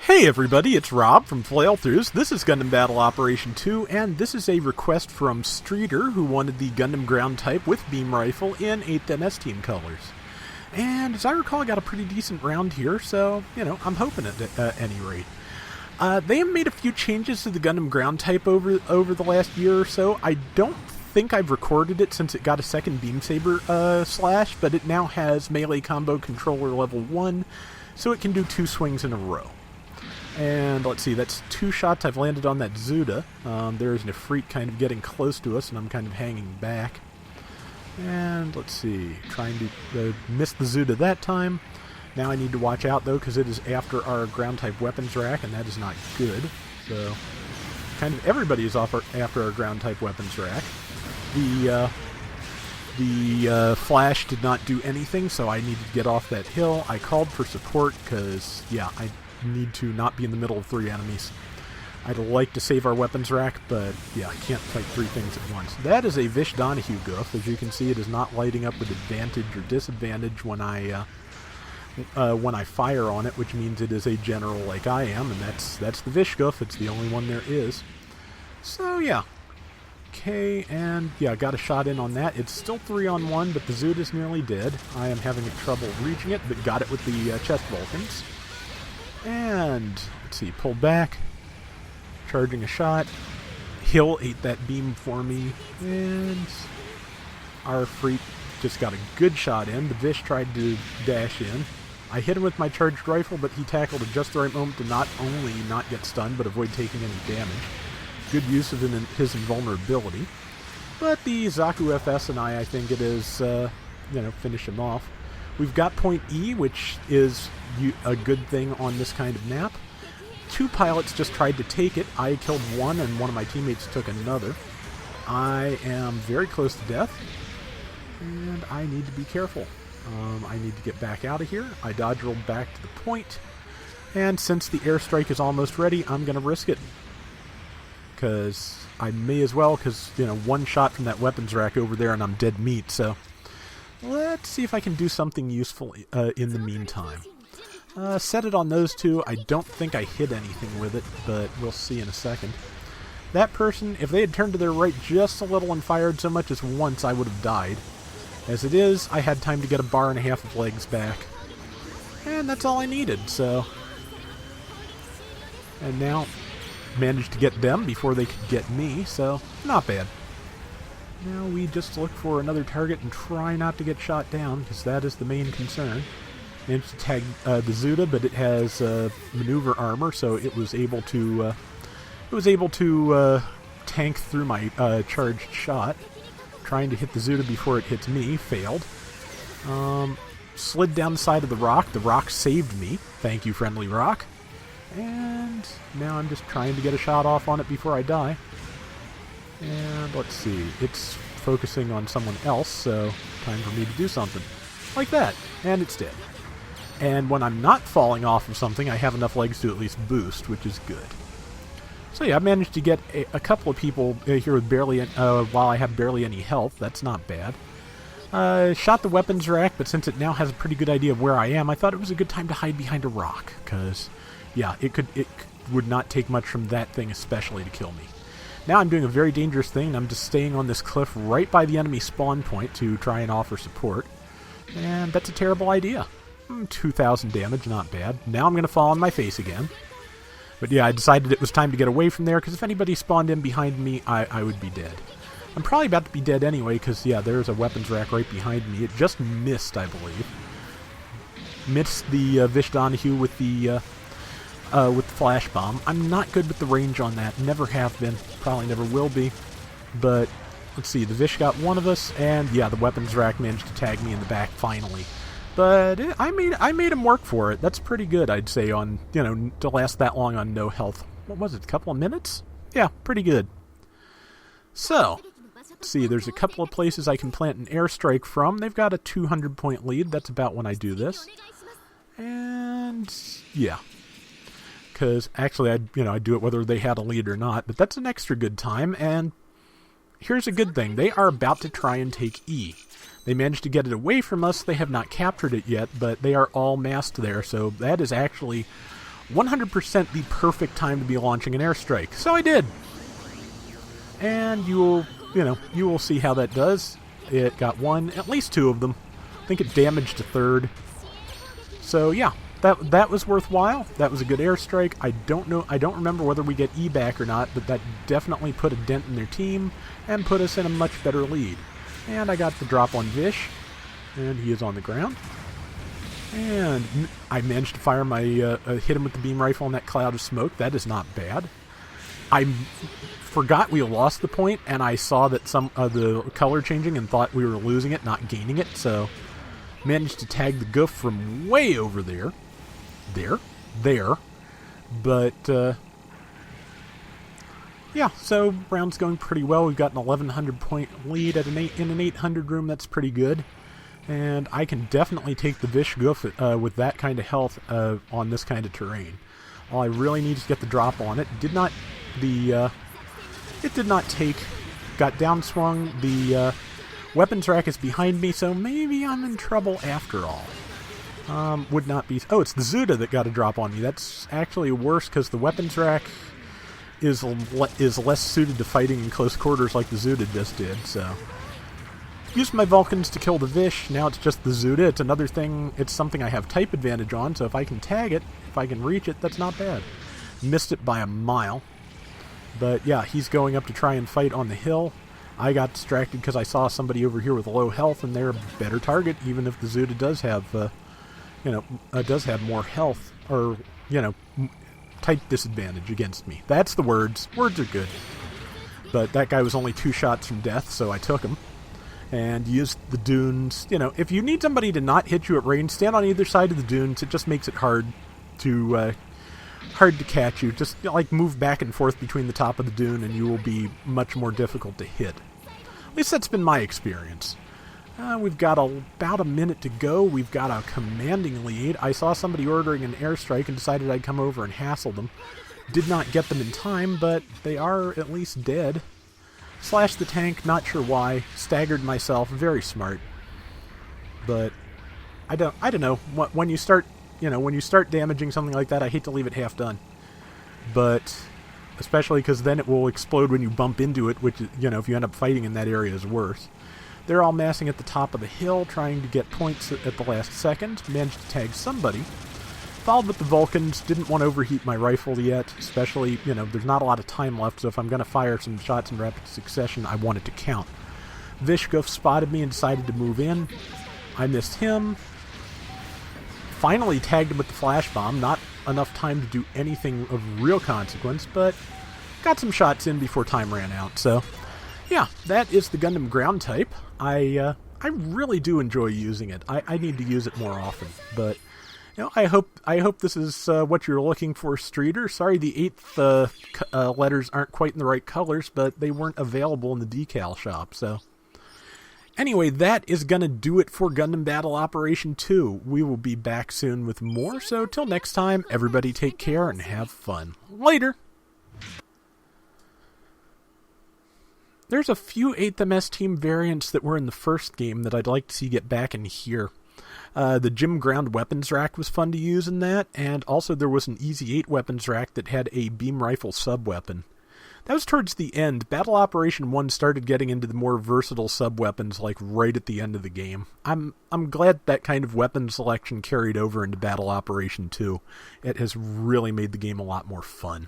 Hey everybody, it's Rob from Flailthroughs. This is Gundam Battle Operation 2, and this is a request from Streeter, who wanted the Gundam ground type with beam rifle in 8th MS Team colors. And as I recall, I got a pretty decent round here, so, I'm hoping at any rate. They have made a few changes to the Gundam ground type over the last year or so. I don't think I've recorded it since it got a second beam saber slash, but it now has melee combo controller level 1, so it can do 2 swings in a row. And let's see, that's 2 shots I've landed on that Zuda. There's an Ifrit kind of getting close to us, and I'm kind of hanging back. And let's see, trying to miss the Zuda that time. Now I need to watch out, though, because it is after our ground-type weapons rack, and that is not good. So, kind of everybody is after our ground-type weapons rack. The flash did not do anything, so I needed to get off that hill. I called for support, because, yeah, I need to not be in the middle of 3 enemies. I'd like to save our weapons rack, but yeah, I can't fight 3 things at once. That is a Vish Donahue goof. As you can see, it is not lighting up with advantage or disadvantage when I fire on it, which means it is a general like I am, and that's the Vish goof. It's the only one there is. So yeah. Okay, and yeah, got a shot in on that. It's still 3-on-1, but the Zoot is nearly dead. I am having trouble reaching it, but got it with the chest Vulcans. And, let's see, pulled back, charging a shot. Hill ate that beam for me, and our Freak just got a good shot in. The Vish tried to dash in. I hit him with my charged rifle, but he tackled at just the right moment to not only not get stunned, but avoid taking any damage. Good use of his invulnerability. But the Zaku FS and I think it is, finish him off. We've got point E, which is a good thing on this kind of map. 2 pilots just tried to take it. I killed one, and one of my teammates took another. I am very close to death, and I need to be careful. I need to get back out of here. I dodge rolled back to the point, and since the airstrike is almost ready, I'm going to risk it. Because I may as well, because, 1 shot from that weapons rack over there, and I'm dead meat, so let's see if I can do something useful in the meantime. Set it on those 2. I don't think I hit anything with it, but we'll see in a second. That person, if they had turned to their right just a little and fired so much as once, I would have died. As it is, I had time to get a bar and a half of legs back. And that's all I needed, so. And now, managed to get them before they could get me, so not bad. Now we just look for another target and try not to get shot down, because that is the main concern. Managed to tag the Zuda, but it has maneuver armor, so it was able to tank through my charged shot. Trying to hit the Zuda before it hits me, failed. Slid down the side of the rock. The rock saved me. Thank you, friendly rock. And now I'm just trying to get a shot off on it before I die. And let's see, it's focusing on someone else, so time for me to do something. Like that, and it's dead. And when I'm not falling off of something, I have enough legs to at least boost, which is good. So yeah, I managed to get a couple of people here with barely, while I have barely any health. That's not bad. Shot the weapons rack, but since it now has a pretty good idea of where I am, I thought it was a good time to hide behind a rock, because, yeah, it would not take much from that thing especially to kill me. Now I'm doing a very dangerous thing, and I'm just staying on this cliff right by the enemy spawn point to try and offer support. And that's a terrible idea. 2,000 damage, not bad. Now I'm going to fall on my face again. But yeah, I decided it was time to get away from there, because if anybody spawned in behind me, I would be dead. I'm probably about to be dead anyway, because, yeah, there's a weapons rack right behind me. It just missed, I believe. Missed the Vish Donahue with the flash bomb. I'm not good with the range on that. Never have been. Probably never will be. But let's see. The Vish got one of us, and yeah, the weapons rack managed to tag me in the back finally. But I made him work for it. That's pretty good, I'd say, on to last that long on no health. What was it? A couple of minutes? Yeah, pretty good. So, let's see. There's a couple of places I can plant an airstrike from. They've got a 200-point lead. That's about when I do this. And yeah. Because actually, I'd do it whether they had a lead or not, but that's an extra good time, and here's a good thing. They are about to try and take E. They managed to get it away from us. They have not captured it yet, but they are all massed there, so that is actually 100% the perfect time to be launching an airstrike. So I did. And you will see how that does. It got one, at least two of them. I think it damaged a third. So yeah, that was worthwhile. That was a good airstrike. I don't remember whether we get E back or not, but that definitely put a dent in their team and put us in a much better lead. And I got the drop on Vish, and he is on the ground. And I managed to fire my hit him with the beam rifle in that cloud of smoke. That is not bad. I forgot we lost the point, and I saw that some the color changing and thought we were losing it, not gaining it. So managed to tag the goof from way over there. But yeah, so round's going pretty well. We've got an 1,100 point lead in an 800 room. That's pretty good. And I can definitely take the Vish goof with that kind of health on this kind of terrain. All I really need is to get the drop on it. It did not take. Got downswung. The weapons rack is behind me, so maybe I'm in trouble after all. Would not be. Oh, it's the Zuda that got a drop on me. That's actually worse because the weapons rack is less suited to fighting in close quarters like the Zuda just did. So used my Vulcans to kill the Vish. Now it's just the Zuda. It's another thing. It's something I have type advantage on. So if I can tag it, if I can reach it, that's not bad. Missed it by a mile. But yeah, he's going up to try and fight on the hill. I got distracted because I saw somebody over here with low health, and they're a better target, even if the Zuda does have, does have more health, or, type disadvantage against me. That's the words. Words are good. But that guy was only 2 shots from death, so I took him. And used the dunes. If you need somebody to not hit you at range, stand on either side of the dunes. It just makes it hard to catch you. Just move back and forth between the top of the dune, and you will be much more difficult to hit. At least that's been my experience. We've got about a minute to go. We've got a commanding lead. I saw somebody ordering an airstrike and decided I'd come over and hassle them. Did not get them in time, but they are at least dead. Slashed the tank, not sure why. Staggered myself, very smart. But I don't know. When you start damaging something like that, I hate to leave it half done. But especially because then it will explode when you bump into it, which, if you end up fighting in that area, is worse. They're all massing at the top of the hill, trying to get points at the last second. Managed to tag somebody. Followed with the Vulcans. Didn't want to overheat my rifle yet, especially, there's not a lot of time left, so if I'm going to fire some shots in rapid succession, I want it to count. Vishgoof spotted me and decided to move in. I missed him. Finally tagged him with the flash bomb. Not enough time to do anything of real consequence, but got some shots in before time ran out. So, yeah, that is the Gundam ground type. I really do enjoy using it. I need to use it more often, but I hope this is what you're looking for, Streeter. Sorry, the 8th letters aren't quite in the right colors, but they weren't available in the decal shop. So, anyway, that is going to do it for Gundam Battle Operation 2. We will be back soon with more, so till next time, everybody take care and have fun. Later! There's a few 8th MS team variants that were in the first game that I'd like to see get back in here. The Gym Ground weapons rack was fun to use in that, and also there was an Easy 8 weapons rack that had a beam rifle sub-weapon. That was towards the end. Battle Operation 1 started getting into the more versatile sub-weapons right at the end of the game. I'm glad that kind of weapon selection carried over into Battle Operation 2. It has really made the game a lot more fun.